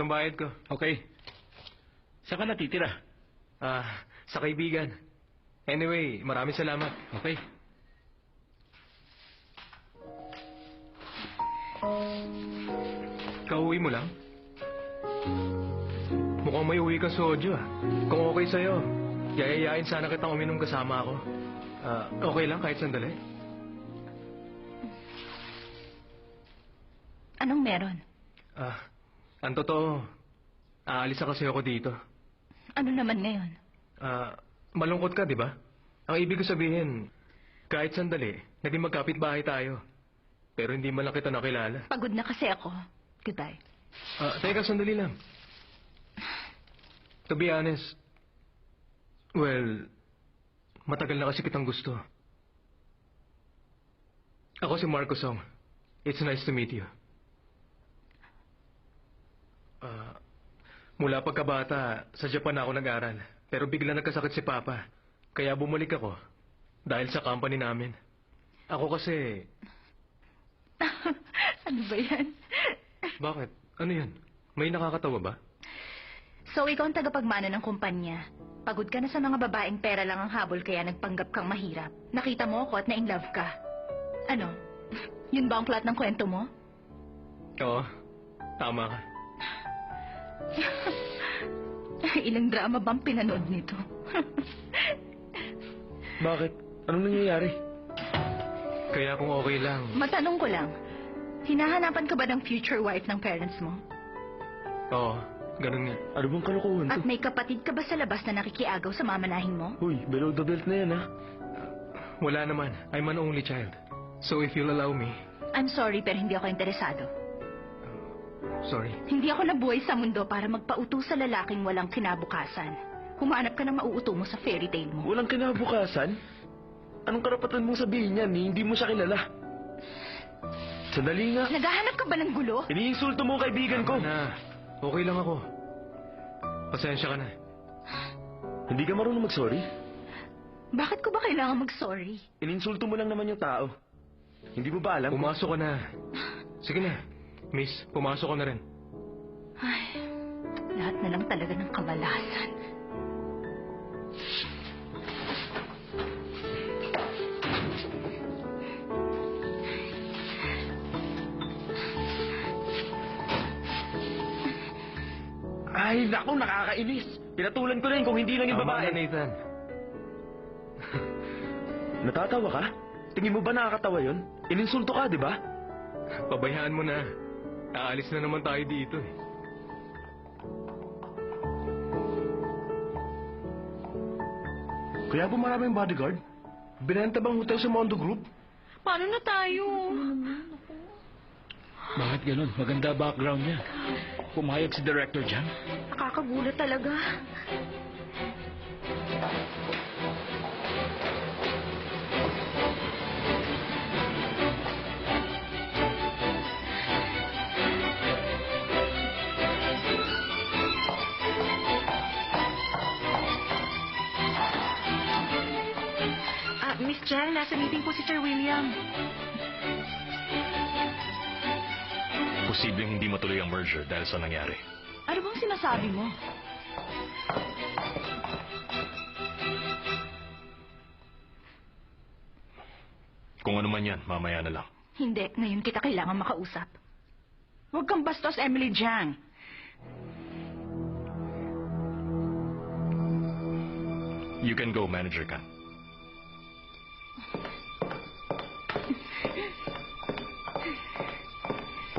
Etong bayad ko. Okay. Saan ka natitira? Sa kaibigan. Anyway, maraming salamat. Okay. Kauwi mo lang? Mukhang may uwi ka soju ah. Kung okay sa'yo, yayayain sana kitang uminom kasama ako. Okay lang kahit sandali? Anong meron? Ang totoo, aalis na kasi ako dito. Ano naman ngayon? Malungkot ka, di ba? Ang ibig ko sabihin, kahit sandali, naging magkapit-bahay tayo. Pero hindi man lang kita nakilala. Pagod na kasi ako. Goodbye. Teka, sandali lang. To be honest, well, matagal na kasi kitang gusto. Ako si Marco Song. It's nice to meet you. Mula pagkabata, sa Japan ako nag-aral. Pero bigla nagkasakit si Papa. Kaya bumalik ako. Dahil sa company namin. Ako kasi... Ano ba yan? Bakit? Ano yan? May nakakatawa ba? So, ikaw ang tagapagmana ng kumpanya. Pagod ka na sa mga babaeng pera lang ang habol kaya nagpanggap kang mahirap. Nakita mo ako at na-in-love ka. Ano? Yun ba ang plot ng kwento mo? Oo. Tama ka. Ilang drama bang pinanood nito? Bakit? Anong nangyayari? Kaya kung okay lang... Matanong ko lang, hinahanapan ka ba ng future wife ng parents mo? Oo, ganun nga. Ano bang kalokohan to? At may kapatid ka ba sa labas na nakikiagaw sa mamanahin mo? Uy, below the belt na yan, ha? Wala naman. I'm an only child. So if you'll allow me... I'm sorry pero hindi ako interesado. Sorry. Hindi ako nabuhay sa mundo para magpauto sa lalaking walang kinabukasan. Humanap ka ng mauuto mo sa fairy tale mo. Walang kinabukasan? Anong karapatan mong sabihin yan? Hindi mo siya kilala. Sandali nga. Naghahanap ka ba ng gulo? Iniinsulto mo ang kaibigan ko. Tama na. Okay lang ako. Pasensya ka na. Hindi ka marunong mag-sorry? Bakit ko ba kailangan mag-sorry? Ininsulto mo lang naman yung tao. Hindi mo ba alam? Pumasok ka na. Sige na. Miss, pumasok ka na rin. Ay, lahat na lang talaga ng kamalasan. Ay, naku, nakakainis. Pinatulan ko rin kung hindi lang yung Tama babae. na, Nathan. Natatawa ka? Tingin mo ba nakakatawa yun? Ininsulto ka, di ba? Pabayaan mo na. Aalis na naman tayo dito eh. Kaya ba maraming bodyguard? Binenta bang hotel sa Mondo Group? Paano na tayo? Bakit ganun? Maganda background niya. Pumayag si director dyan. Nakakagulat talaga. Miss Jan, nasa meeting po si Sir William. Posibleng hindi matuloy ang merger dahil sa nangyari. Ano bang sinasabi mo? Kung ano man yan, mamaya na lang. Hindi, ngayon kita kailangan makausap. Huwag kang bastos, Emily Jiang. You can go, Manager Kan.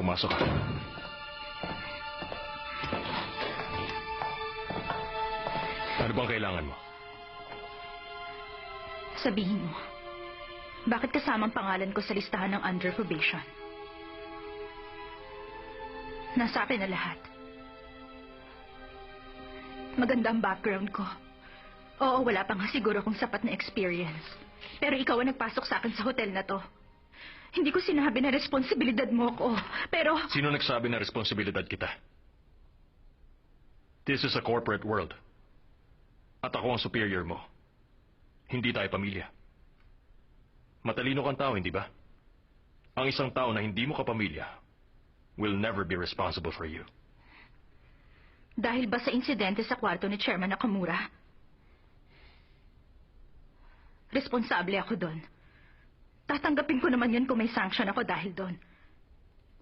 Pumasok ka. Ano bang kailangan mo? Sabihin mo, bakit kasama ang pangalan ko sa listahan ng under probation? Nasa akin na lahat. Maganda ang background ko. Oo, wala pa nga siguro kung sapat na experience. Pero ikaw ang nagpasok sa akin sa hotel na to. Hindi ko sinabi na responsibilidad mo ako, pero... Sino nagsabi na responsibilidad kita? This is a corporate world. At ako ang superior mo. Hindi tayo pamilya. Matalino kang tao, hindi ba? Ang isang tao na hindi mo kapamilya will never be responsible for you. Dahil ba sa insidente sa kwarto ni Chairman Nakamura? Responsable ako doon. Tatanggapin ko naman yun kung may sanction ako dahil doon.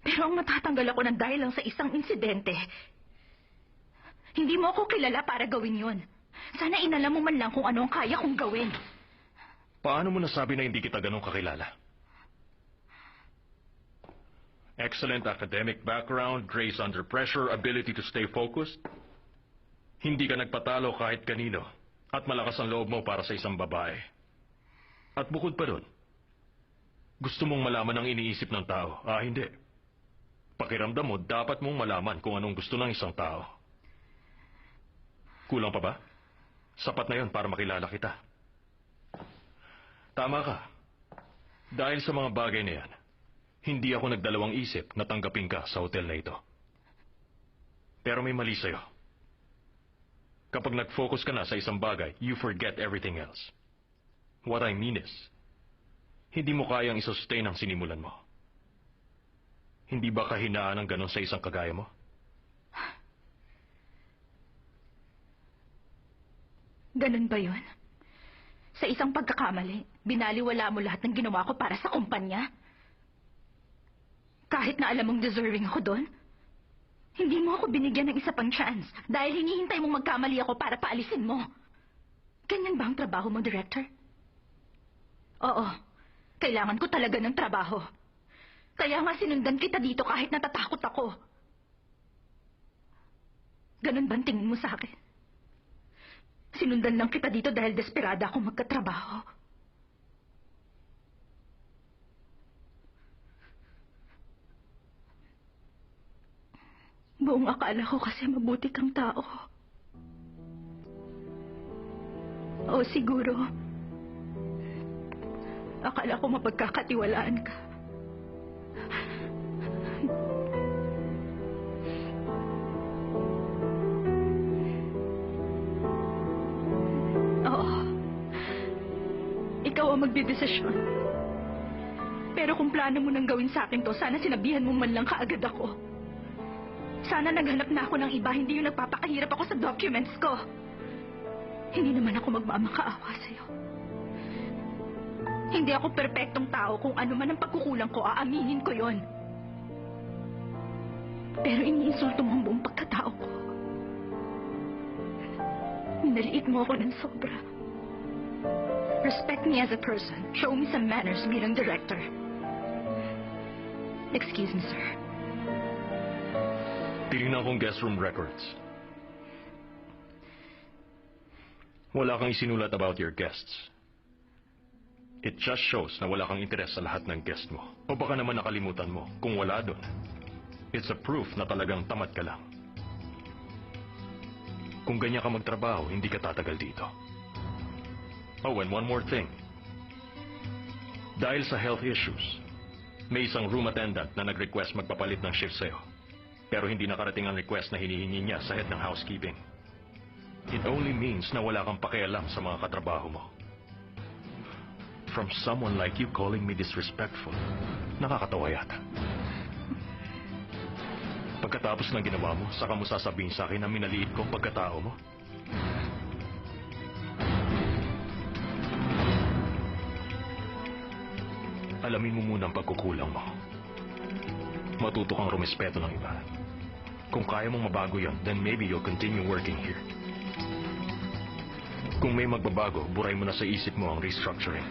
Pero ang matatanggal ako ng dahil lang sa isang insidente, hindi mo ako kilala para gawin yun. Sana inalam mo man lang kung ano ang kaya kong gawin. Paano mo nasabi na hindi kita ganun kakilala? Excellent academic background, grace under pressure, ability to stay focused. Hindi ka nagpatalo kahit kanino. At malakas ang loob mo para sa isang babae. At bukod pa doon, gusto mong malaman ang iniisip ng tao. Hindi. Pakiramdam mo, dapat mong malaman kung anong gusto ng isang tao. Kulang pa ba? Sapat na yon para makilala kita. Tama ka. Dahil sa mga bagay na yan, hindi ako nagdalawang isip na tanggapin ka sa hotel na ito. Pero may mali sa'yo. Kapag nag-focus ka na sa isang bagay, you forget everything else. What I mean is, hindi mo kayang isustain ang sinimulan mo. Hindi ba kahinaan ang ganon sa isang kagaya mo? Ganun ba yun? Sa isang pagkakamali, binaliwala mo lahat ng ginawa ko para sa kumpanya? Kahit na alam mong deserving ako doon? Hindi mo ako binigyan ng isa pang chance dahil hinihintay mong magkamali ako para paalisin mo. Ganyan ba ang trabaho mo, Director? Oo, kailangan ko talaga ng trabaho. Kaya nga sinundan kita dito kahit natatakot ako. Ganun ba ang tingin mo sa akin? Sinundan lang kita dito dahil desperada akong magkatrabaho. Buong akala ko kasi mabuti kang tao. O siguro, akala ko mapagkakatiwalaan ka. Oo. Ikaw ang magdidesisyon. Pero kung plano mo nang gawin sa akin to, sana sinabihan mo man lang kaagad ako. Sana naghanap na ako ng iba, hindi yung nagpapakahirap ako sa documents ko. Hindi naman ako magmamakaawa sa'yo. Hindi ako perpektong tao, kung ano man ang pagkukulang ko, aaminin ko yon. Pero iniinsulto mo ang buong pagkatao ko. Minaliit mo ako ng sobra. Respect me as a person. Show me some manners bilang director. Excuse me, sir. Tinignan kong guest room records. Wala kang isinulat about your guests. It just shows na wala kang interes sa lahat ng guest mo. O baka naman nakalimutan mo. Kung wala doon, it's a proof na talagang tamad ka lang. Kung ganyan ka magtrabaho, hindi ka tatagal dito. Oh, and one more thing. Dahil sa health issues, may isang room attendant na nag-request magpapalit ng shift sa'yo. Pero hindi nakarating ang request na hinihingi niya sa head ng housekeeping. It only means na wala kang pakialam sa mga katrabaho mo. From someone like you calling me disrespectful, nakakatawa yata. Pagkatapos ng ginawa mo, saka mo sasabihin sa akin na minaliit ko ang pagkatao mo? Alamin mo muna ang pagkukulang mo. Matuto kang rumespeto ng iba. Kung kaya mong mabago yon, then maybe you'll continue working here. Kung may magbabago, buray mo na sa isip mo ang restructuring.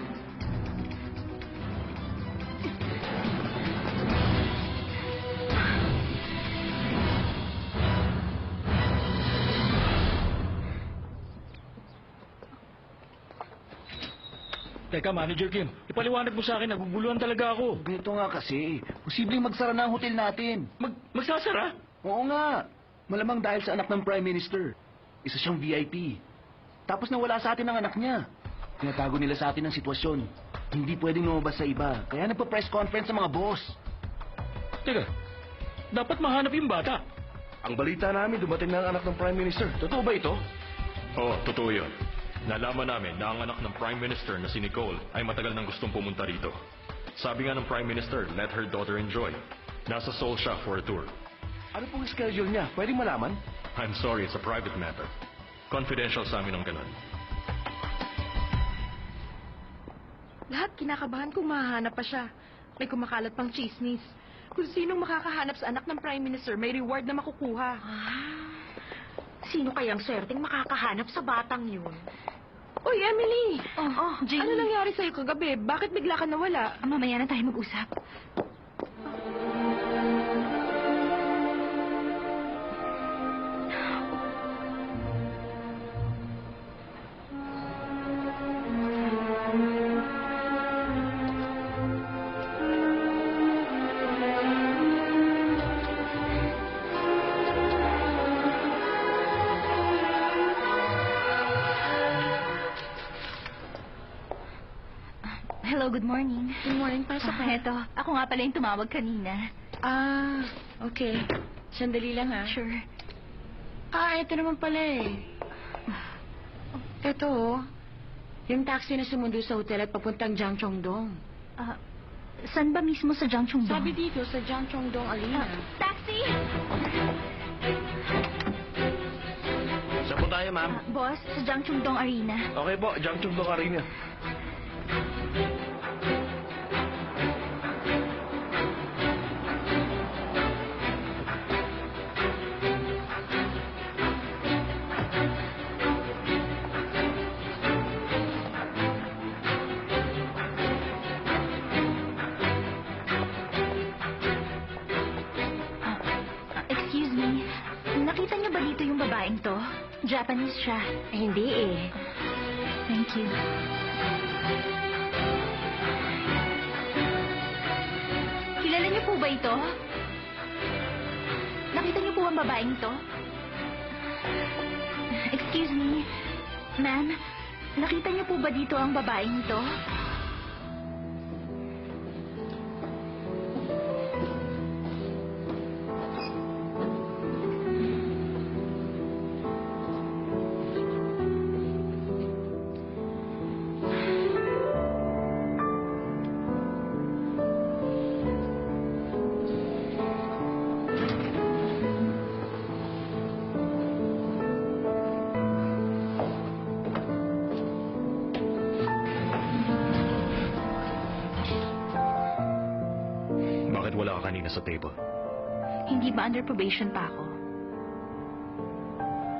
Teka, Manager Kim, ipaliwanag mo sa akin, naguguluhan talaga ako. Ganito nga kasi. Posibleng magsara na ang hotel natin. Magsasara? Oo nga. Malamang dahil sa anak ng Prime Minister. Isa siyang VIP. Tapos nawala sa atin ang anak niya. Tinatago nila sa atin ang sitwasyon. Hindi pwedeng lumabas sa iba. Kaya nagpa-press conference sa mga boss. Teka, dapat mahanap yung bata. Ang balita namin, dumating na ang anak ng Prime Minister. Totoo ba ito? Oo, totoo yun. Nalaman namin na ang anak ng Prime Minister na si Nicole ay matagal nang gustong pumunta rito. Sabi nga ng Prime Minister, let her daughter enjoy. Nasa Seoul siya for a tour. Ano pong schedule niya? Pwedeng malaman? I'm sorry, it's a private matter. Confidential sa amin ang ganun. Lahat kinakabahan kung mahahanap pa siya. May kumakalat pang chismis. Kung sinong makakahanap sa anak ng Prime Minister, may reward na makukuha. Sino kayang swerteng makakahanap sa batang yun? Uy, Emily! Jane. Ano nangyari sa'yo kagabi? Bakit bigla ka nawala? Mamaya na tayo mag-usap. Hello, good morning. Good morning, pasok ka. Eto, ako nga pala yung tumawag kanina. Okay. Sandali lang, ha? Sure. Ito naman pala eh. Ito, yung taxi na sumundo sa hotel at papuntang Jiangchongdong. Saan ba mismo sa Jiangchongdong? Sabi dito, sa Jiangchongdong Arena. Taxi! Saan po tayo, ma'am? Boss, sa Jiangchongdong Arena. Okay po, Junction Dong Arena. Excuse me. Nakita niyo ba dito yung babaeng to? Japanese siya. Hindi eh. Thank you. Kilala niyo po ba ito? Nakita niyo po ang babaeng ito? Excuse me. Ma'am, nakita niyo po ba dito ang babaeng ito? Bakit wala ka kanina sa table? Hindi ba under probation pa ako?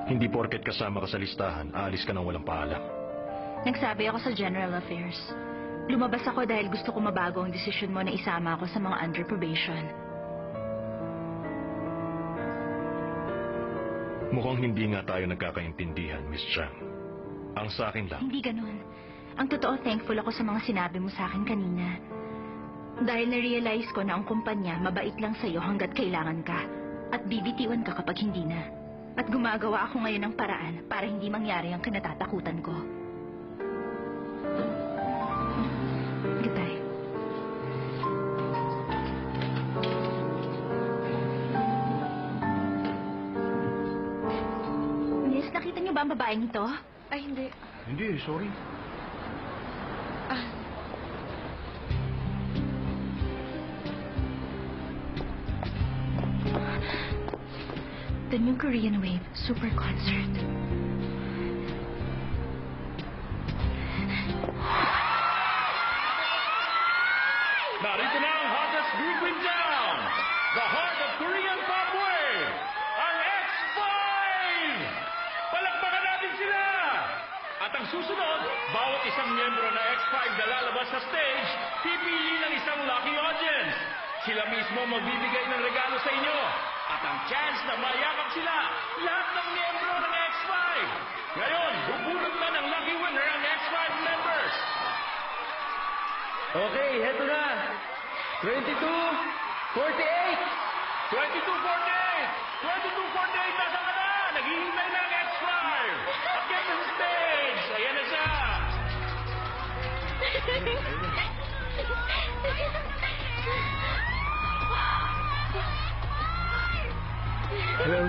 Hindi porket kasama ka sa listahan, aalis ka nang walang paalam. Nagsabi ako sa General Affairs. Lumabas ako dahil gusto ko mabago ang desisyon mo na isama ako sa mga under probation. Mukhang hindi nga tayo nagkakaintindihan, Miss Chang. Ang sa akin lang, Hindi ganun. Ang totoo, thankful ako sa mga sinabi mo sa akin kanina. Dahil na-realize ko na ang kumpanya mabait lang sa'yo hanggat kailangan ka. At bibitiwan ka kapag hindi na. At gumagawa ako ngayon ng paraan para hindi mangyari ang kinatatakutan ko. Goodbye. Miss, nakita niyo ba ang babaeng ito? Ay, hindi. Hindi, sorry. The new Korean Wave Super Concert. narito na ang hottest group in town! The heart of Korean pop wave! Ang X5! Palakpakan natin sila! At ang susunod, bawat isang miyembro ng X5 na lalabas sa stage, pipili ng isang lucky audience. Sila mismo magbibigay ng regalo sa inyo. At ang chance na mayakap sila, lahat ng miyembro ng X5. Ngayon, bubulot na ng lucky winner ang X5 members. Okay, heto na. 22, 48. 2248! 2248, nasa ka na! Naghihintay na ang X5! Akyat sa stage! Ayan na siya! Hello.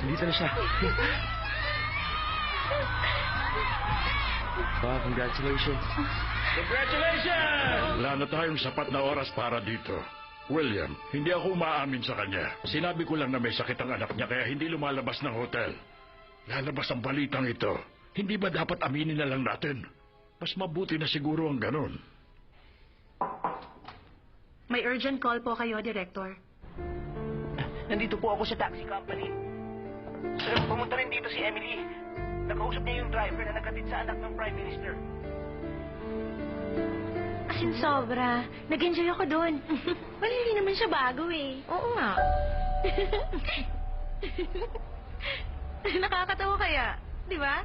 Nandito na siya. Congratulations. Congratulations! Wala na tayong sapat na oras para dito. William, hindi ako umaamin sa kanya. Sinabi ko lang na may sakit ang anak niya kaya hindi lumalabas ng hotel. Lalabas ang balitang ito. Hindi ba dapat aminin na lang natin? Mas mabuti na siguro ang ganun. May urgent call po kayo, Director. Nandito po ako sa taxi company. Sir, pumunta rin dito si Emily. Nakausap niya yung driver na nagkatid sa anak ng Prime Minister. As in, sobra. Nag-enjoy ako doon. Well, hindi naman siya bago eh. Oo nga. Nakakatawa kaya. Di ba?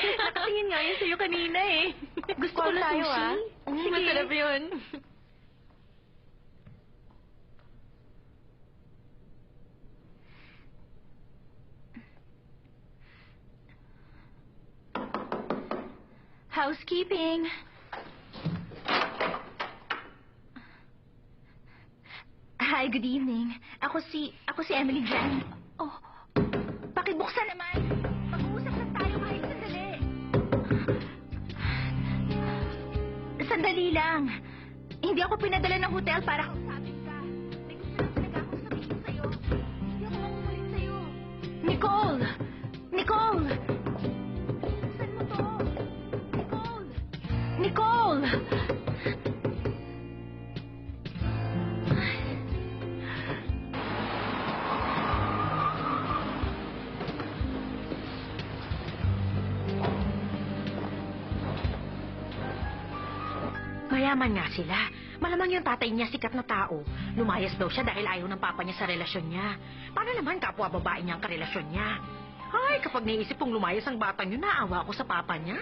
Nakatingin nga yan sa'yo kanina eh. Gusto ko na tayo ah. Sige. Masarap yun. Housekeeping. Hi, good evening. Ako si Emily Jan. Oh, pakibuksan naman. Mag-uusap lang tayo kahit sandali. Sandali lang. Hindi ako pinadala ng hotel para kausapin ka. May gusto lang talaga akong sabihin sa'yo. Hindi ako makukulit sa'yo. Nicole! Nicole! Buksan mo to. Nicole! Nicole! Mayaman nga sila. Malamang yung tatay niya sikat na tao. Lumayas daw siya dahil ayaw ng papa niya sa relasyon niya. Paano naman kapwa babae niya ang karelasyon niya? Ay, kapag naisip kong lumayas ang batang yun, naawa ako sa papa niya.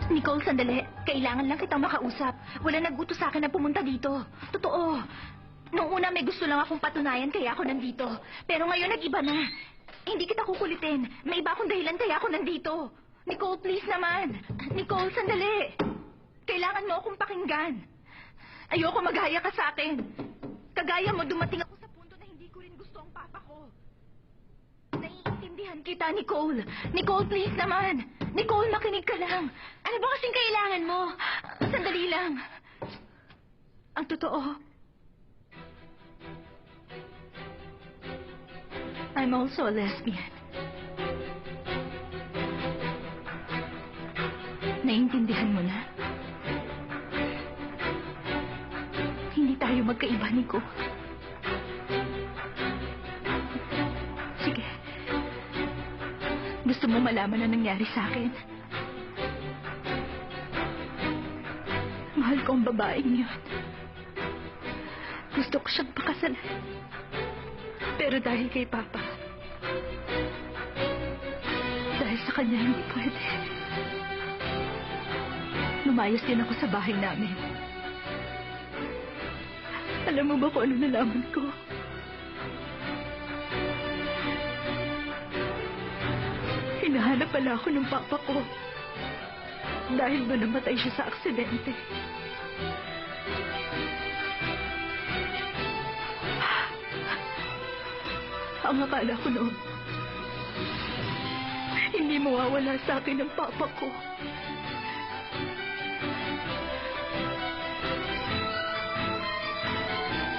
Nicole, sandali. Kailangan lang kitang makausap. Wala nag-utos sa akin na pumunta dito. Totoo. Noong una may gusto lang akong patunayan kaya ako nandito. Pero ngayon nag-iba na. Hindi kita kukulitin. May iba akong dahilan kaya ako nandito. Nicole, please naman. Nicole, sandali. Kailangan mo akong pakinggan. Ayoko magaya ka sa akin. Kagaya mo, dumating ako sa punto na hindi ko rin gusto ang papa ko. Naiintindihan kita, Nicole. Nicole, please naman. Nicole, makinig ka lang. Ano ba kasing kailangan mo? Sandali lang. Ang totoo, I'm also a lesbian. Naiintindihan mo na? Hindi tayo magkaiba, Nico. Sige. Gusto mo malaman na nangyari sa akin? Mahal ko ang babaeng yun. Gusto ko siyang pakasalan. Pero dahil kay Papa, dahil sa kanya hindi pwede. Lumayas din ako sa bahay namin. Alam mo ba kung ano nalaman ko? Hinahanap pala ako ng papa ko. Dahil ba namatay siya sa aksidente. Ang akala ko noon, hindi mawawala sa akin ang papa ko.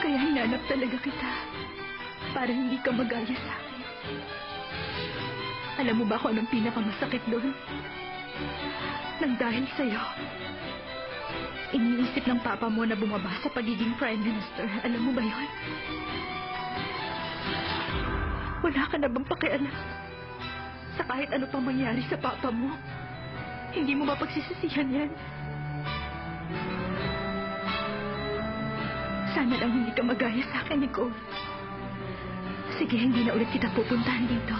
Kaya hinanap talaga kita para hindi ka magaya sa akin. Alam mo ba kung anong pinakamasakit doon? Nang dahil sa'yo, iniisip ng papa mo na bumaba sa pagiging Prime Minister. Alam mo ba yon? Wala ka na bang pakialam sa kahit ano pang mangyari sa papa mo? Hindi mo ba pagsisisihan yan? Sana lang hindi ka magaya sa akin, Nicole. Sige, hindi na ulit kita pupuntahan dito.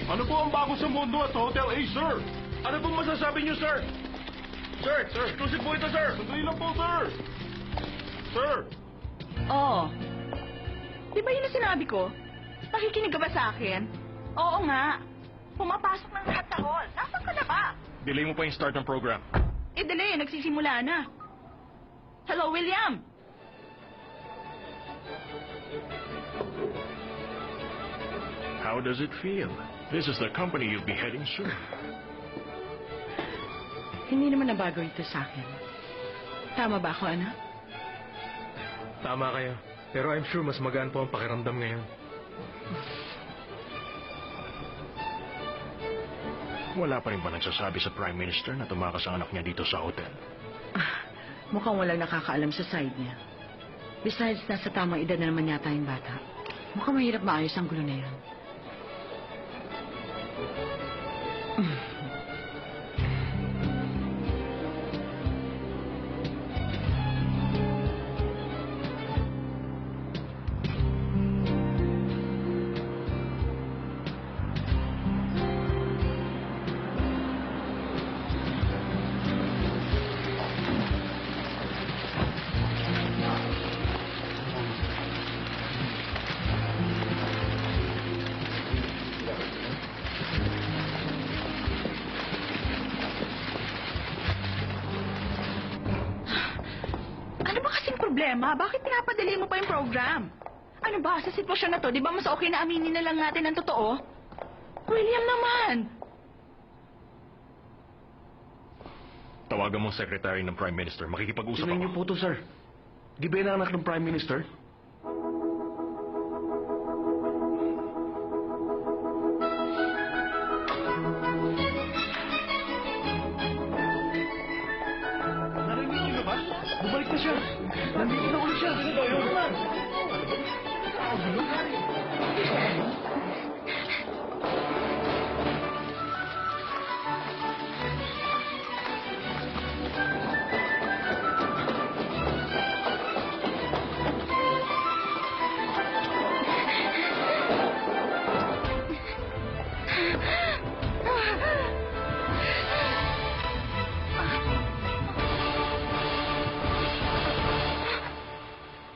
Ano po ang bago sa mundo at sa Hotel A, sir? Ano pong masasabi niyo, sir? Sir, exclusive po ito, sir. Sandali lang po, sir. Sir. Oo. Di ba yun ang sinabi ko? Nakikinig ka ba sa akin? Oo nga. Pumapasok ng lahat sa hall. Nasaan ka na ba? Delay mo pa yung start ng program. Delay. Nagsisimula na. Hello, William. How does it feel? This is the company you'll be heading soon. Hindi naman nabago ito sa akin. Tama ba ako, anak? Tama kayo. Pero I'm sure mas magaan po ang pakiramdam ngayon. Wala pa rin ba nagsasabi sa Prime Minister na tumakas ang anak niya dito sa hotel? Mukhang walang nakakaalam sa side niya. Besides, nasa tamang edad na naman yata yung bata. Mukhang mahirap maayos ang gulo na yan. Ano ba kasing problema? Bakit pinapadali mo pa yung program? Ano ba, sa sitwasyon na to, di ba mas okay na aminin na lang natin ang totoo? William naman! Tawagan mo ang secretary ng Prime Minister. Makikipag-usap Sino ako. niyo po to, sir? Di ba yung anak ng Prime Minister? Narinig niyo na ba? Bumalik na siya. Nandito na ulit siya. Ano ba yun?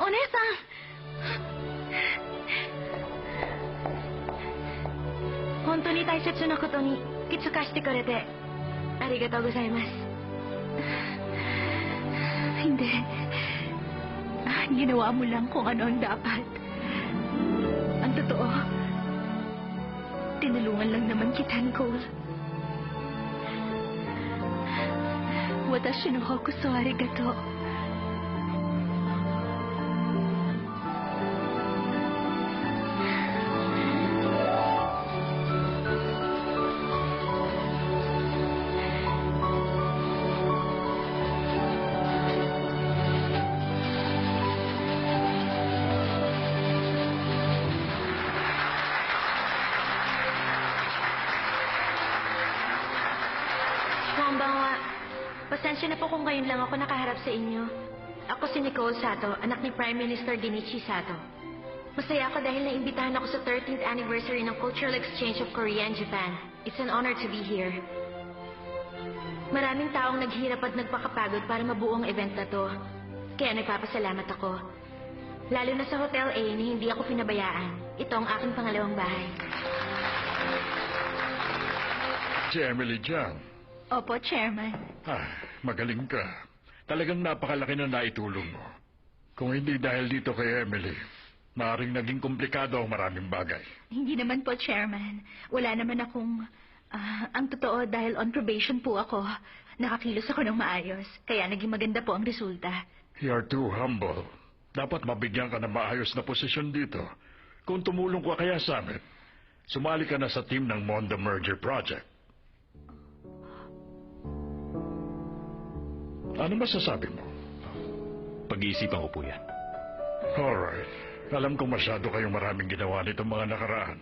Onesa! 本当に大切なことに気づかせてくれてありがとうございます。 Hindi. Ginawa mo lang kung ano ang dapat. Ang totoo, tinulungan lang naman kita, Nicole. Watashi no hokuso arigato. Konbanwa, pasensya na po kung ngayon lang ako nakaharap sa inyo. Ako si Nicole Sato, anak ni Prime Minister Dinichi Sato. Masaya ako dahil naimbitahan ako sa 13th anniversary ng Cultural Exchange of Korea and Japan. It's an honor to be here. Maraming taong naghirap at nagpakapagod para mabuo ang event na to. Kaya nagpapasalamat ako. Lalo na sa Hotel A na hindi ako pinabayaan. Ito ang aking pangalawang bahay. Si Emily Jiang. Opo, Chairman. Magaling ka. Talagang napakalaki na naitulong mo. Kung hindi dahil dito kay Emily, maaaring naging komplikado ang maraming bagay. Hindi naman po, Chairman. Wala naman akong... ang totoo, dahil on probation po ako, nakakilos ako ng maayos. Kaya naging maganda po ang resulta. You're too humble. Dapat mabigyan ka ng maayos na posisyon dito. Kung tumulong ka kaya sa amin, sumali ka na sa team ng Mondo Merger Project. Ano masasabi mo? Pag-iisipan ko po yan. Alright. Alam kong masyado kayong maraming ginawa nitong mga nakaraan.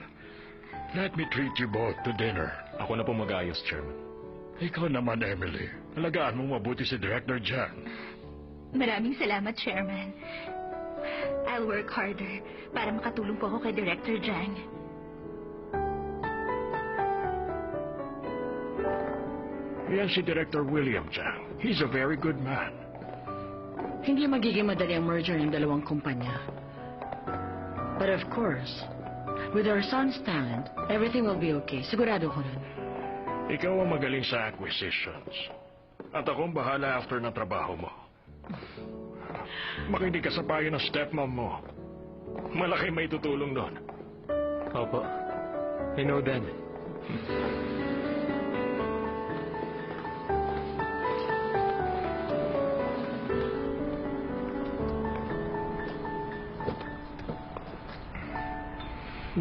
Let me treat you both to dinner. Ako na po mag-ayos, Chairman. Ikaw naman, Emily. Alagaan mong mabuti si Director Jiang. Maraming salamat, Chairman. I'll work harder para makatulong po ako kay Director Jang. Yan si Director William Chang. He's a very good man. Hindi magiging madali ang merger ng dalawang kumpanya. But of course, with our son's talent, everything will be okay. Sigurado ko nun. Ikaw ang magaling sa acquisitions. At akong bahala after ng trabaho mo. Makinig ka sa payo ng stepmom mo. Malaki may tutulong doon. Opo. I know that.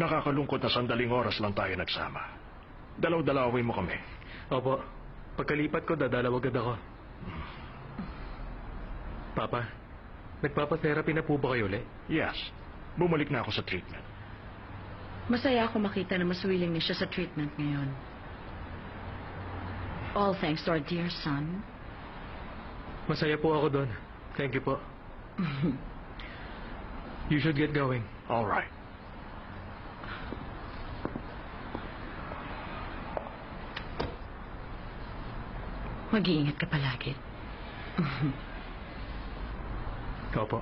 Nakakalungkot na sandaling oras lang tayo nagsama. Dalaw-dalawin mo kami. Opo. Pagkalipat ko, dadalaw agad ako. Papa, nagpapatherapy na po ba kayo ulit? Yes. Bumalik na ako sa treatment. Masaya ako makita na mas willing na siya sa treatment ngayon. All thanks to our dear son. Masaya po ako doon. Thank you po. You should get going. All right. Mag-iingat ka palagi. Opo.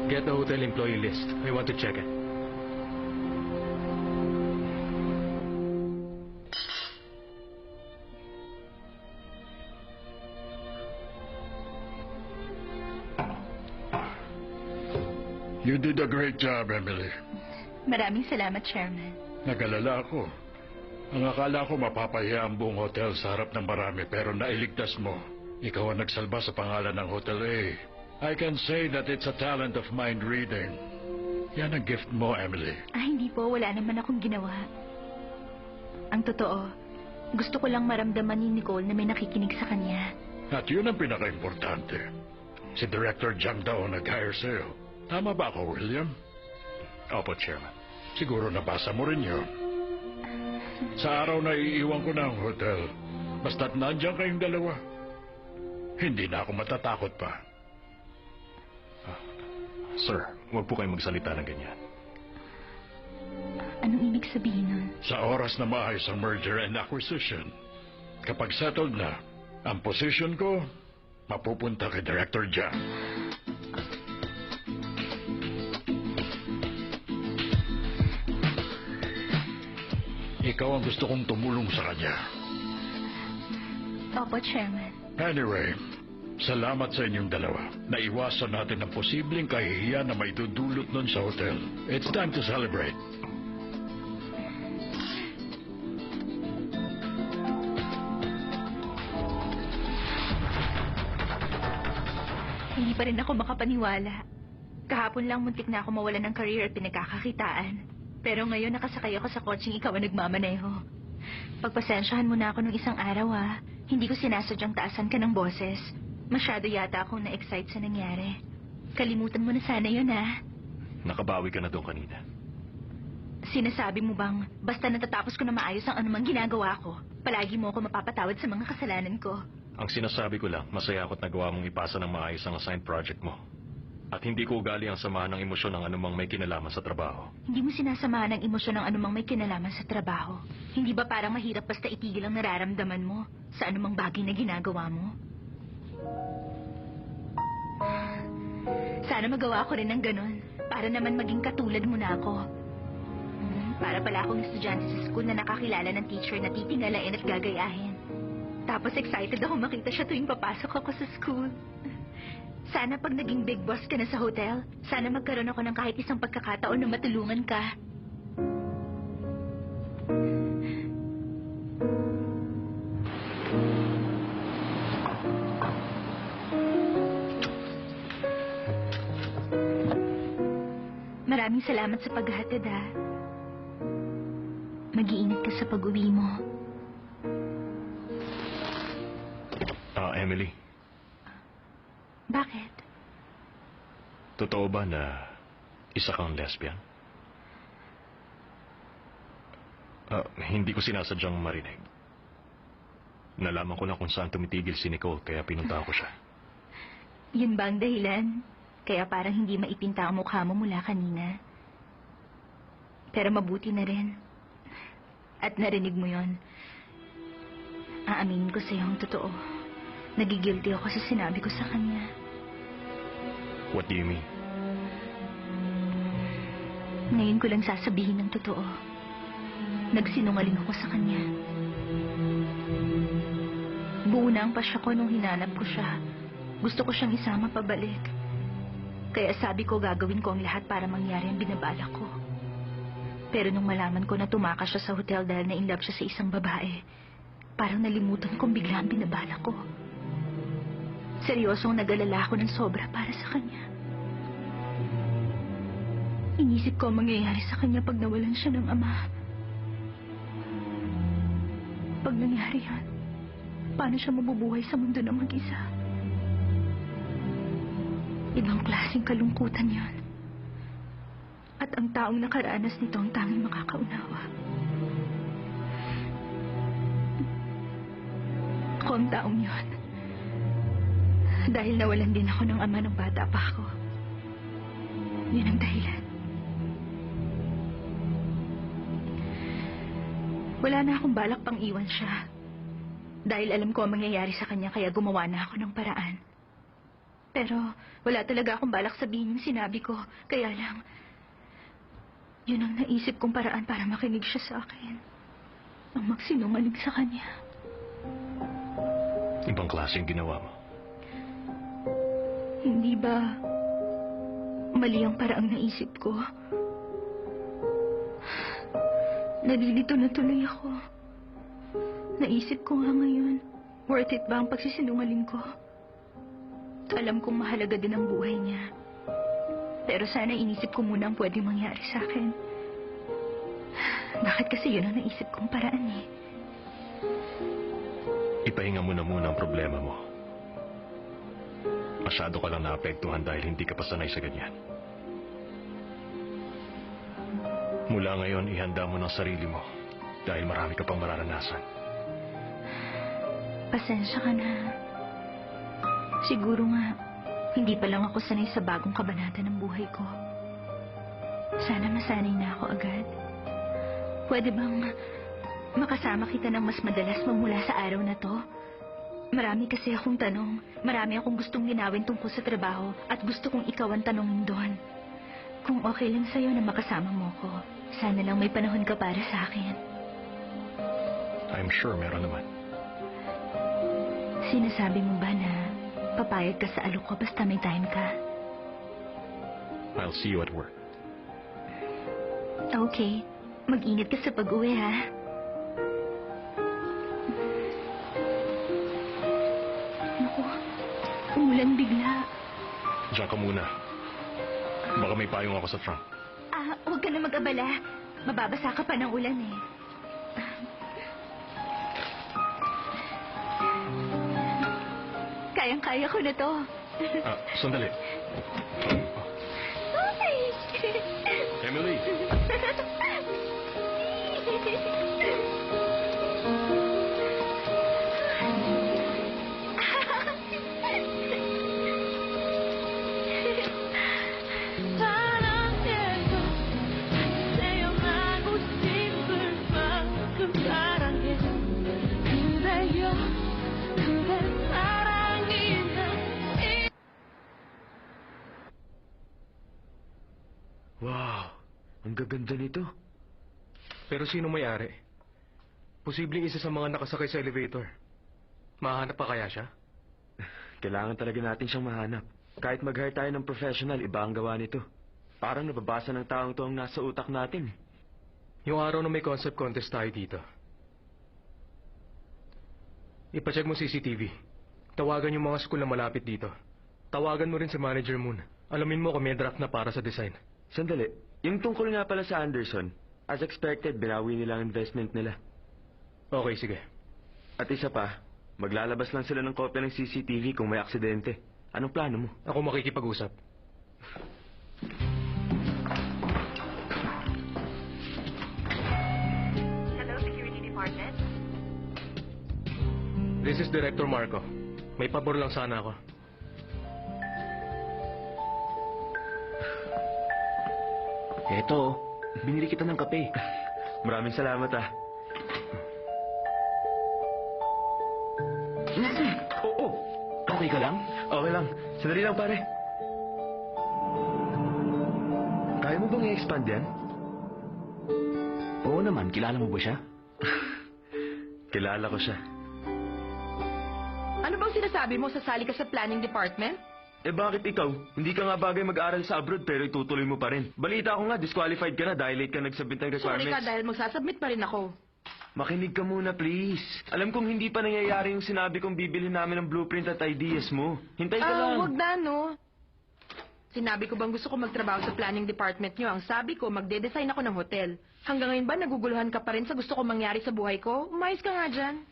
Get the hotel employee list. I want to check it. You did a great job, Emily. Maraming salamat, Chairman. Nagalala ako. Ang akala ko mapapahiya ang buong hotel sa harap ng marami pero nailigtas mo. Ikaw ang nagsalba sa pangalan ng Hotel A. I can say that it's a talent of mind reading. Yan ang gift mo, Emily. Hindi po. Wala naman akong ginawa. Ang totoo, gusto ko lang maramdaman ni Nicole na may nakikinig sa kanya. At yun ang pinaka-importante. Si Director Jiang daw ang nag-hire sa'yo. Tama ba ako, William? Opo, Chairman. Siguro nabasa mo rin yun. Sa araw na iiwan ko na ang hotel, basta't nandiyan kayong dalawa, hindi na ako matatakot pa. Sir, huwag po kayong magsalita ng ganyan. Anong ibig sabihin nun? Sa oras na maayos ang merger and acquisition, kapag settled na, ang position ko, mapupunta kay Director Jiang. Ikaw ang gusto kong tumulong sa kanya. Opo, Chairman. Anyway, salamat sa inyong dalawa. Naiwasan natin ang posibleng kahihiyan na may dudulot nun sa hotel. It's time to celebrate. Hindi pa rin ako makapaniwala. Kahapon lang muntik na ako mawalan ng career at pinagkakakitaan. Pero ngayon nakasakay ako sa kotseng ikaw ang nagmamaneho. Pagpasensyahan mo na ako nung isang araw Hindi ko sinasadyang taasan ka ng boses. Masyado yata akong na-excite sa nangyari. Kalimutan mo na sana yun Nakabawi ka na doon kanina. Sinasabi mo bang basta natatapos ko na maayos ang anumang ginagawa ko, palagi mo ako mapapatawad sa mga kasalanan ko? Ang sinasabi ko lang, masaya ako't nagawa mong ipasa ng maayos ang assigned project mo. At hindi ko ugali ang samahan ng emosyon ng anumang may kinalaman sa trabaho. Hindi mo sinasamahan ng emosyon ng anumang may kinalaman sa trabaho. Hindi ba parang mahirap basta itigil ang nararamdaman mo sa anumang bagay na ginagawa mo? Sana magawa ko rin ng ganun para naman maging katulad mo na ako. Para pala akong estudyante sa school na nakakilala ng teacher na titingalain at gagayahin. Tapos excited ako makita siya tuwing papasok ako sa school. Sana pag naging big boss ka na sa hotel, sana magkaroon ako ng kahit isang pagkakataon na matulungan ka. Maraming salamat sa paghatid, ha. Mag-iingat ka sa pag-uwi mo. Emily, Bakit? totoo ba na isa kang lesbian? Hindi ko sinasadyang marinig. Nalaman ko na kung saan tumitigil si Nicole, kaya pinunta ko siya. Yun ba ang dahilan? Kaya parang hindi maipinta ang mukha mo mula kanina. Pero mabuti na rin. At narinig mo yon. Aaminin ko sa'yo ang totoo. Nagigilty ako sa sinabi ko sa kanya. What do you mean? Ngayon ko lang sasabihin ng totoo. Nagsinungaling ako sa kanya. Buo na ang pasya ko nung hinanap ko siya. Gusto ko siyang isama pabalik. Kaya sabi ko gagawin ko ang lahat para mangyari ang binabalak ko. Pero nung malaman ko na tumakas siya sa hotel dahil na-inlove siya sa isang babae, parang nalimutan kong bigla ang binabalak ko. Seryosong nag-alala ako ng sobra para sa kanya. Inisip ko ang mangyayari sa kanya pag nawalan siya ng ama. Pag nangyari yan, paano siya mabubuhay sa mundo ng mag-isa? Ibang klaseng kalungkutan yon. At ang taong nakaranas nito ang tanging makakaunawa. Ako ang taong yon. Dahil nawalan din ako ng ama ng bata pa ako. Yun ang dahilan. Wala na akong balak pang iwan siya. Dahil alam ko ang mangyayari sa kanya kaya gumawa na ako ng paraan. Pero wala talaga akong balak sabihin yung sinabi ko. Kaya lang, yun ang naisip kong paraan para makinig siya sa akin. Ang magsinungaling sa kanya. Ibang klaseng ginawa mo. Hindi ba mali ang paraang naisip ko? Nalilito na tuloy ako. Naisip ko nga ngayon, worth it ba ang pagsisinungaling ko? Alam kong mahalaga din ang buhay niya. Pero sana inisip ko muna ang pwedeng mangyari sa akin. Bakit kasi yun ang naisip kong paraan eh? Ipahinga mo na muna ang problema mo. Masyado ka lang naapektuhan dahil hindi ka pa sanay sa ganyan. Mula ngayon, ihanda mo ng sarili mo dahil marami ka pang mararanasan. Pasensya ka na. Siguro nga, hindi pa lang ako sanay sa bagong kabanata ng buhay ko. Sana masanay na ako agad. Pwede bang makasama kita ng mas madalas magmula sa araw na to? Marami kasi akong tanong. Marami akong gustong linawin tungkol sa trabaho at gusto kong ikaw ang tanongin doon. Kung okay lang sa'yo na makasama mo ko, sana lang may panahon ka para sa akin. I'm sure meron naman. Sinasabi mo ba na papayag ka sa alok ko basta may time ka? I'll see you at work. Okay. Mag-ingat ka sa pag-uwi, ha? Naku, umulan bigla. Diyan ka muna. Baka may payong ako sa trunk. Huwag ka na mag-abala. Mababasa ka pa ng ulan, eh. Kayang-kaya ko na to. Sandali. Ay! Emily! Wow, ang gaganda nito. Pero sino may-ari? Posibleng isa sa mga nakasakay sa elevator. Mahanap pa kaya siya? Kailangan talaga natin siyang mahanap. Kahit mag-hire tayo ng professional, iba ang gawa nito. Parang nababasa ng taong to ang nasa utak natin. Yung araw na may concept contest tayo dito. Ipacheck mo CCTV. Tawagan yung mga school na malapit dito. Tawagan mo rin si Manager Moon. Alamin mo kung may draft na para sa design. Sandali, yung tungkol nga pala sa Anderson, as expected, binawi nila ang investment nila. Okay, sige. At isa pa, maglalabas lang sila ng kopya ng CCTV kung may aksidente. Anong plano mo? Ako makikipag-usap. Hello, Security Department? This is Director Marco. May pabor lang sana ako. Eto, binili kita ng kape. Maraming salamat ah. Oo. Okay ka lang? Okay lang. Sandali lang pare. Kaya mo bang i-expand yan? Oo naman, kilala mo ba siya? Kilala ko siya. Ano bang sinasabi mo? Sasali ka sa planning department? Eh bakit ikaw? Hindi ka nga bagay mag-aral sa abroad pero itutuloy mo pa rin. Balita ko nga, disqualified ka na dahil late ka nagsubmit ng Sorry requirements. ka dahil magsasubmit pa rin ako. Makinig ka muna, please. Alam kong hindi pa nangyayari yung sinabi kong bibilhin namin ng blueprint at ideas mo. Hintay ka lang. Wag na, no? Sinabi ko bang gusto ko magtrabaho sa planning department nyo? Ang sabi ko, magde-design ako ng hotel. Hanggang ngayon ba naguguluhan ka pa rin sa gusto ko mangyari sa buhay ko? Umayos ka nga dyan.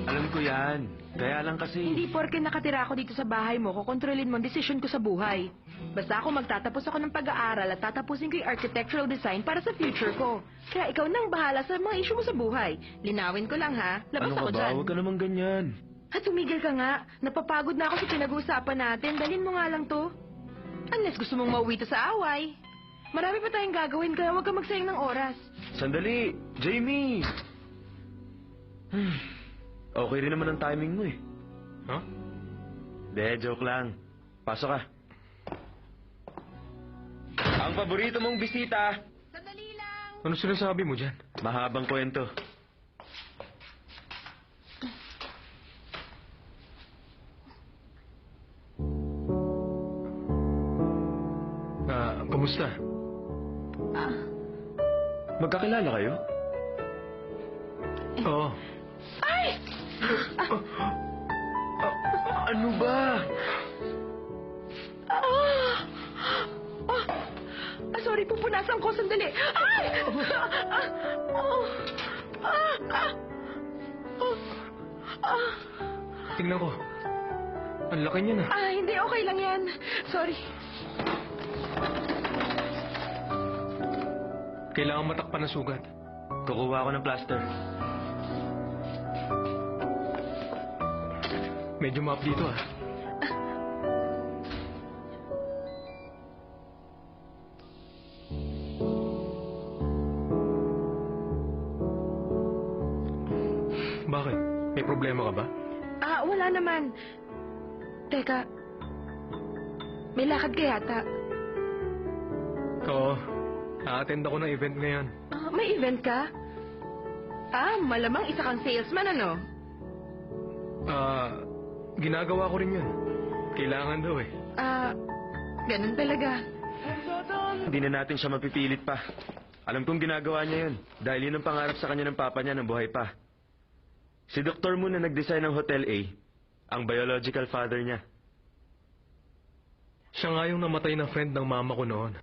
Alam ko yan. Kaya lang kasi... Hindi porke nakatira ako dito sa bahay mo, kukontrolin mo ang desisyon ko sa buhay. Basta ako magtatapos ako ng pag-aaral at tatapusin ko yung architectural design para sa future ko. Kaya ikaw nang bahala sa mga issue mo sa buhay. Linawin ko lang ha, labas Ano ako ka ba? dyan. Huwag ka naman ganyan. At tumigil ka nga, napapagod na ako sa pinag-uusapan natin, dalhin mo nga lang to. Unless gusto mong mauwi to sa away. Marami pa tayong gagawin kaya huwag ka magsayang ng oras. Sandali! Jamie! Okay rin naman ang timing mo eh. Huh? De, joke lang. Pasok ka. Ang paborito mong bisita! Sandali lang! Ano sinasabi mo dyan? Mahabang kwento. Kumusta? Magkakilala kayo? Oo. Ano ba? Sorry, pupunasan ko. Sandali. Ay! Tingnan ko. Ang laki niya na. Hindi. Okay lang yan. Sorry. Kailangan matakpan ng sugat. Kukuha ako ng plaster. Medyo maap dito ah. Bakit? May problema ka ba? Wala naman. Teka. May lakad ka yata. Oo. A-attend ako ng event ngayon. May event ka? Malamang isa kang salesman, ano? Ginagawa ko rin yun. Kailangan daw eh. Ganun talaga. Hindi na natin siya mapipilit pa. Alam kong ginagawa niya yun. Dahil yun ang pangarap sa kanya ng papa niya ng buhay pa. Si Dr. Moon na nag-design ng Hotel A, ang biological father niya. Siya nga yung namatay na friend ng mama ko noon.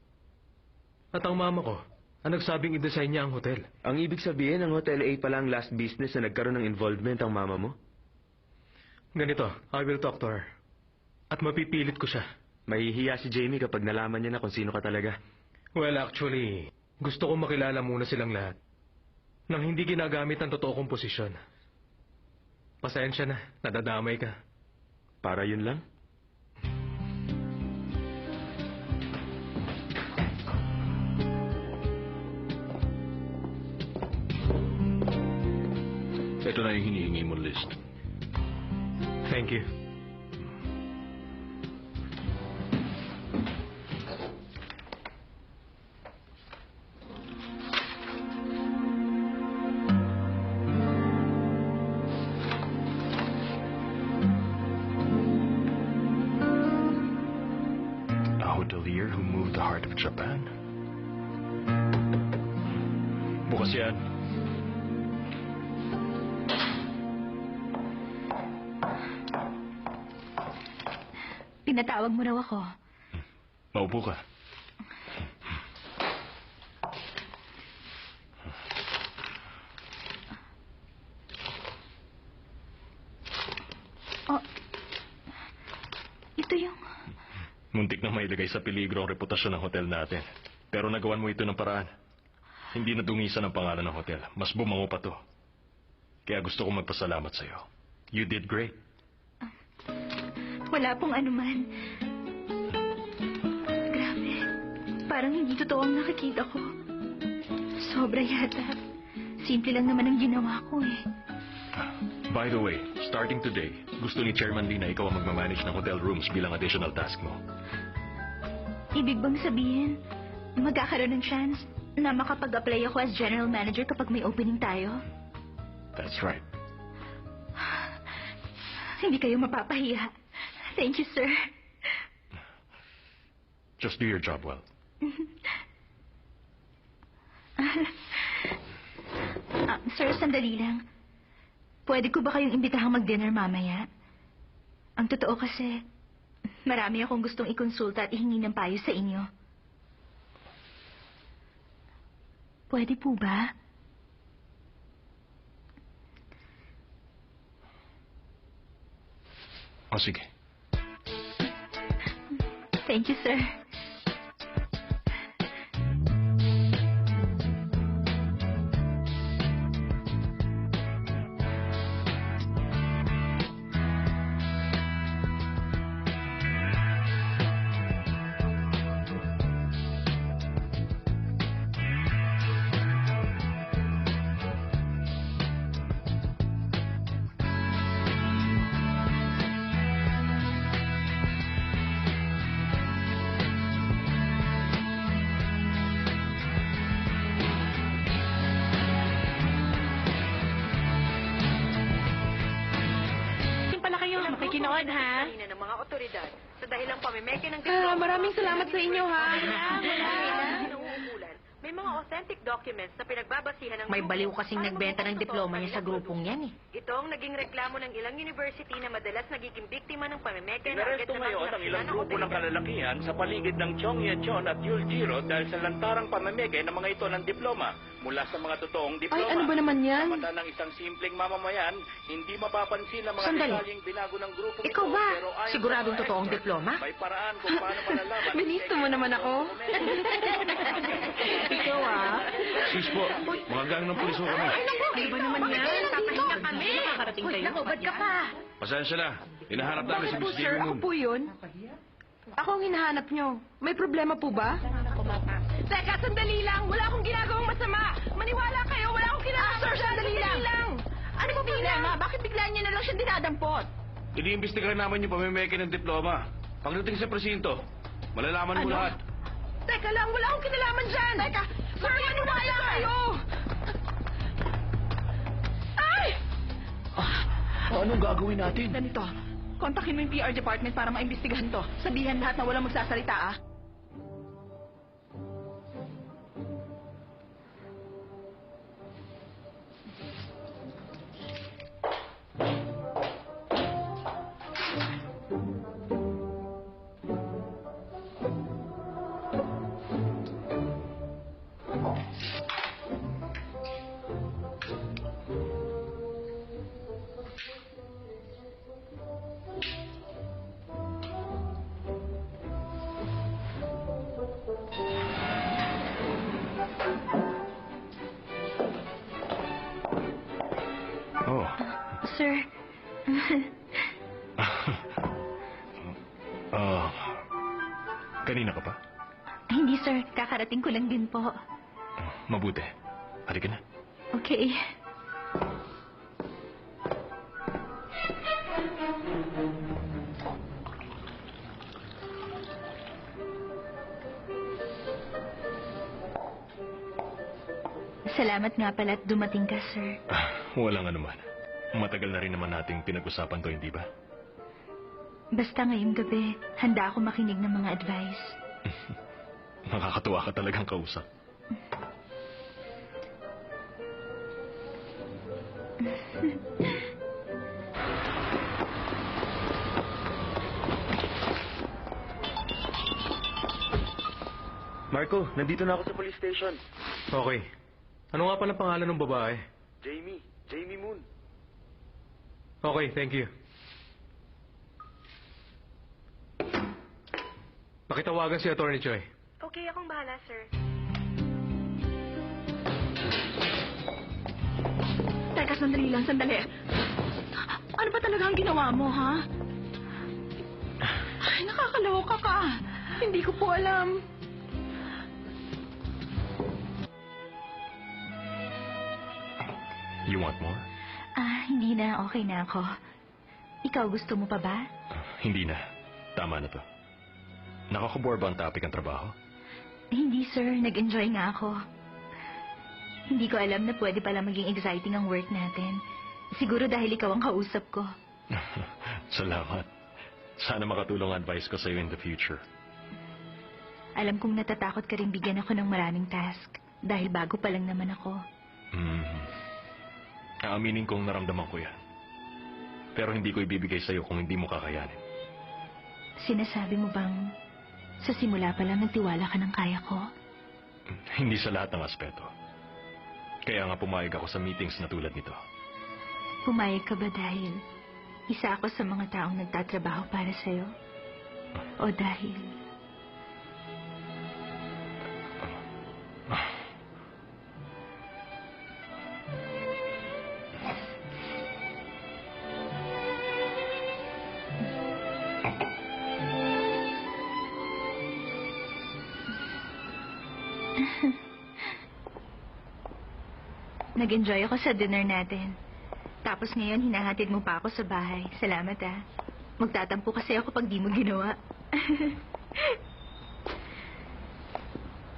At ang mama ko, ang nagsabing i-design niya ang hotel. Ang ibig sabihin, ang Hotel A pala ang last business na nagkaroon ng involvement ang mama mo? Ganito, I will talk to her. At mapipilit ko siya. Mahihiya si Jamie kapag nalaman niya na kung sino ka talaga. Well, actually, gusto kong makilala muna silang lahat. Nang hindi ginagamit ang totoo kong posisyon. Pasensya na, nadadamay ka. Para yun lang? Ito na yung hinihingi mo list. Thank you. part of Japan. Bukas yan. Pinatawag mo raw ako. Maupo ka. Oh, ito yung... Muntik na mailagay sa peligro ang reputasyon ng hotel natin. Pero nagawan mo ito ng paraan. Hindi nadungisan ang pangalan ng hotel. Mas bumango pa to. Kaya gusto kong magpasalamat sa'yo. You did great. Wala pong anuman. Grabe. Parang hindi totoo ang nakikita ko. Sobra yata. Simple lang naman ang ginawa ko eh. By the way, starting today, gusto ni Chairman Lee na ikaw ang magmamanage ng hotel rooms bilang additional task mo. Ibig bang sabihin, magkakaroon ng chance na makapag-apply ako as general manager kapag may opening tayo? That's right. Hindi kayo mapapahiya. Thank you, sir. Just do your job well. Sir, sandali lang. Pwede ko ba kayong imbitahang mag-dinner mamaya? Ang totoo kasi, marami akong gustong ikonsulta at ihingi ng payo sa inyo. Pwede po ba? O sige. Thank you, sir. Makikinood, ha? Ng mga otoridad sa dahilang pamimeke ng Maraming salamat sa inyo, ha? May mga authentic documents na pinagbabasihan ng... May baliw kasing nagbenta ng diploma niya sa grupong yan, eh. Ito ang naging reklamo ng ilang university na madalas nagiging biktima ng pamimeke ng Inaresto ngayon ang ilang grupo ng kalalakihan sa paligid ng Chongyecheon at Yuljiro dahil sa lantarang pamimeke ng mga ito ng diploma mula sa mga totoong diploma. Ay, ano ba naman yan? Samanta ng isang simpleng mamamayan, hindi mapapansin ang mga Sandali. detalyeng binago ng grupong Ikaw ito. ba? Pero ayon sa Siguradong mga totoong expert, diploma? May paraan kung paano malalaman. Binisto mo naman ako. Ikaw, ah. Sis po, mga gang ng pulis ho kami. Iba naman yan. Papahinga kami. Nakakarating kayo. Naku, ba't ka pa? Pasensya na. Hinahanap namin si Bakit po, Miss sir? Jamie Ako Moon. po yun. Ako ang hinahanap nyo. May problema po ba? Teka, sandali lang. Wala akong ginagawang masama. Maniwala kayo. Wala akong ginagawang sir, sandali lang. Ano po problema? Bakit bigla niya na lang siya dinadampot? Iniimbestigahan namin yung pamimeke ng diploma. Pagdating sa presinto, malalaman mo Ano? lahat. Teka lang, wala akong kinalaman dyan. Teka, sir, maniwala kayo. Ay! Anong gagawin natin? Ganito, kontakin mo yung PR department para maimbestigahan to. Sabihan lahat na walang magsasalita, ah. Oh. Sir, Kanina ka pa? hindi sir. Kakarating ko lang din po. Mabuti. Halika na. Okay. Salamat nga pala at dumating ka, sir. Walang anuman. Matagal na rin naman nating pinag-usapan to, hindi ba? Basta ngayong gabi, handa ako makinig ng mga advice. Nakakatuwa ka talagang kausap. Marco, nandito na ako sa police station. Okay. Ano nga pala pangalan ng babae? Jamie. Jamie Moon. Okay, thank you. Pakitawagan si Attorney Choi. Okay, akong bahala, sir. Teka, sandali lang, sandali. Ano ba talaga ang ginawa mo, ha? Ay, nakakaloka ka. Hindi ko po alam. You want more? Hindi na. Okay na ako. Ikaw, gusto mo pa ba? Hindi na. Tama na to. Nakakabore ba ang topic ng trabaho? Hindi, sir. Nag-enjoy nga ako. Hindi ko alam na pwede pala maging exciting ang work natin. Siguro dahil ikaw ang kausap ko. Salamat. Sana makatulong ang advice ko sa'yo in the future. Alam kong natatakot ka rin bigyan ako ng maraming task. Dahil bago pa lang naman ako. Aaminin kong naramdaman ko yan. Pero hindi ko ibibigay sa'yo kung hindi mo kakayanin. Sinasabi mo bang sa simula pa lang nagtiwala ka ng kaya ko? Hindi sa lahat ng aspeto. Kaya nga pumayag ako sa meetings na tulad nito. Pumayag ka ba dahil isa ako sa mga taong nagtatrabaho para sa'yo? O dahil... Nag-enjoy ako sa dinner natin. Tapos ngayon, hinahatid mo pa ako sa bahay. Salamat, ah. Magtatampo kasi ako pag di mo ginawa.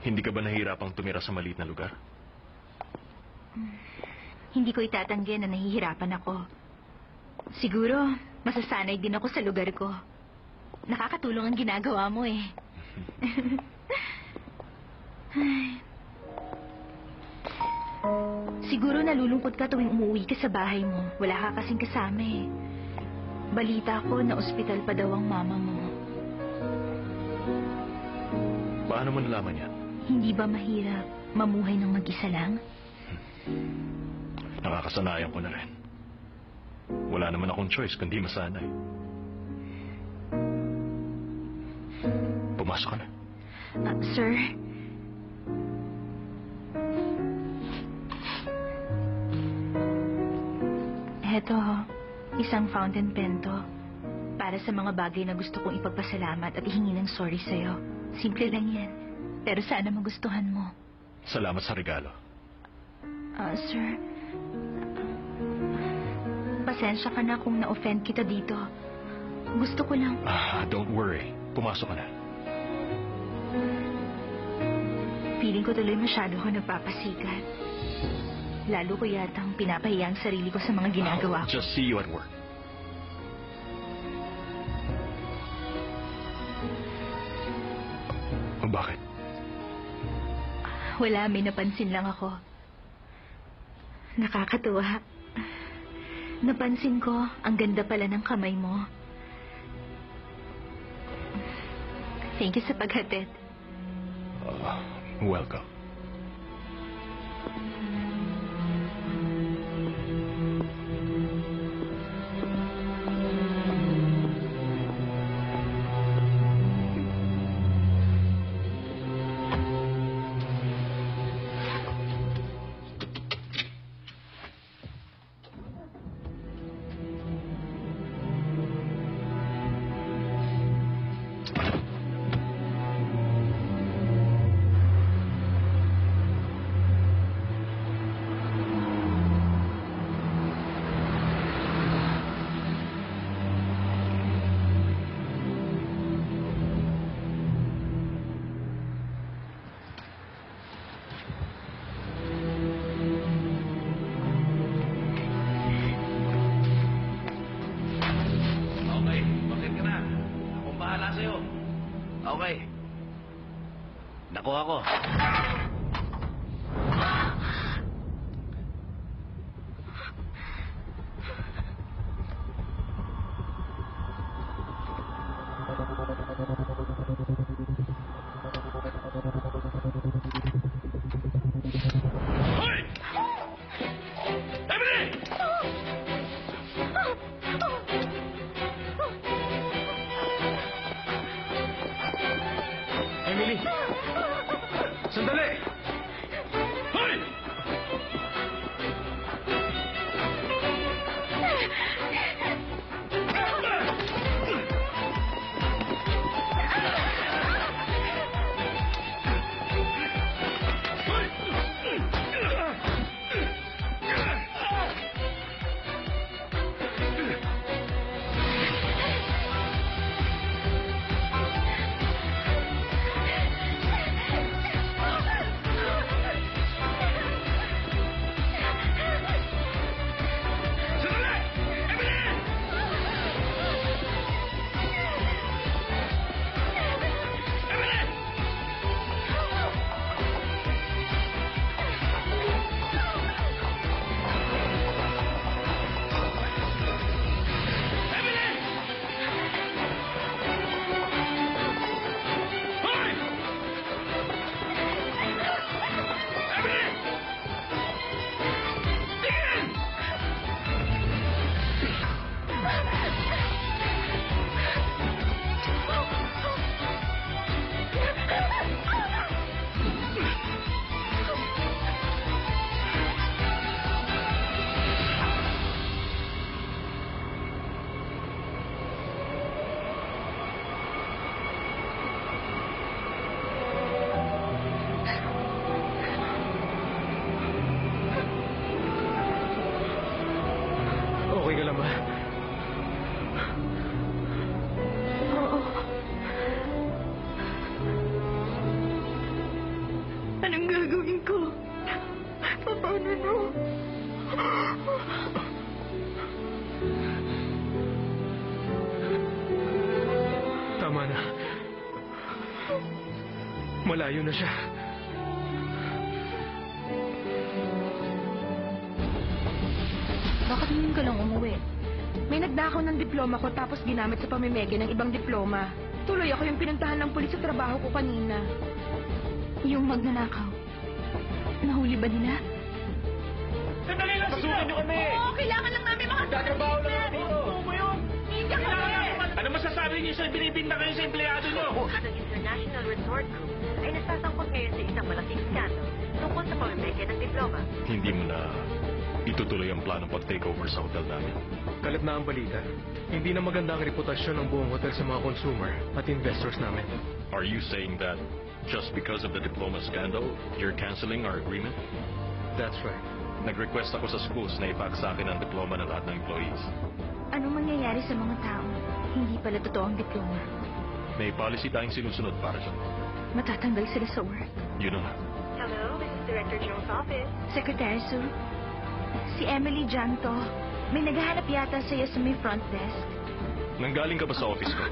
Hindi ka ba nahihirapang tumira sa maliit na lugar? Hindi ko itatanggi na nahihirapan ako. Siguro, masasanay din ako sa lugar ko. Nakakatulong ang ginagawa mo, eh. Ay. Siguro nalulungkot ka tuwing umuwi ka sa bahay mo. Wala ka kasing kasama, eh. Balita ko na ospital pa daw ang mama mo. Paano mo nalaman yan? Hindi ba mahirap mamuhay ng mag-isa lang? Nakakasanayan ko na rin. Wala naman akong choice kundi masanay. Pumasok ka na. Sir? Heto, isang fountain pen to. Para sa mga bagay na gusto kong ipagpasalamat at ihingi ng sorry sa'yo. Simple lang yan. Pero sana magustuhan mo. Salamat sa regalo. Sir, pasensya ka na kung na-offend kita dito. Gusto ko lang... Don't worry. Pumasok ka na. Feeling ko tuloy masyado ko nagpapasikat. Lalo ko yatang pinapahiya ang sarili ko sa mga ginagawa ko. Just see you at work. O bakit? Wala, may napansin lang ako. Nakakatuwa. Napansin ko, ang ganda pala ng kamay mo. Thank you sa paghatid. Welcome. Nakuha ko. Hoy! Emily! Emily! Sandali! Hoy! Okay ka lang ba? Oo. Anong gagawin ko? Paano na? Tama na. Malayo na siya. Bakit ngayon ka lang umuwi? May nagdakaw ng diploma ko tapos ginamit sa pamimeke ng ibang diploma. Tuloy ako yung pinuntahan ng pulis sa trabaho ko kanina. Yung magnanakaw. Nahuli ba nila? Sandali lang sila! Nyo kami! Oo, kailangan lang namin Tatrabaho lang ako dito! Mo yun! Hindi kami! Ano masasabi niyo sa binibinta kayo sa empleyado nyo? Ang International Resort Group ay nasasangkot ngayon sa isang malaking skandal tungkol sa pamimeke ng diploma. Hindi mo na itutuloy ang planong pag-takeover sa hotel namin. Kalat na ang balita. Hindi na maganda ang reputasyon ng buong hotel sa mga consumer at investors namin. Are you saying that just because of the diploma scandal, you're canceling our agreement? That's right. Nag-request ako sa schools na ipack sa akin ang diploma ng lahat ng employees. Anong mangyayari sa mga tao? Hindi pala totoo ang diploma. May policy tayong sinusunod para dyan. Matatanggal sila sa work. Yun na nga. Hello, this is Director Jones' office. Secretary Sue, si Emily Janto. May naghahanap yata sa'yo sa may front desk. Nanggaling ka ba sa office ko?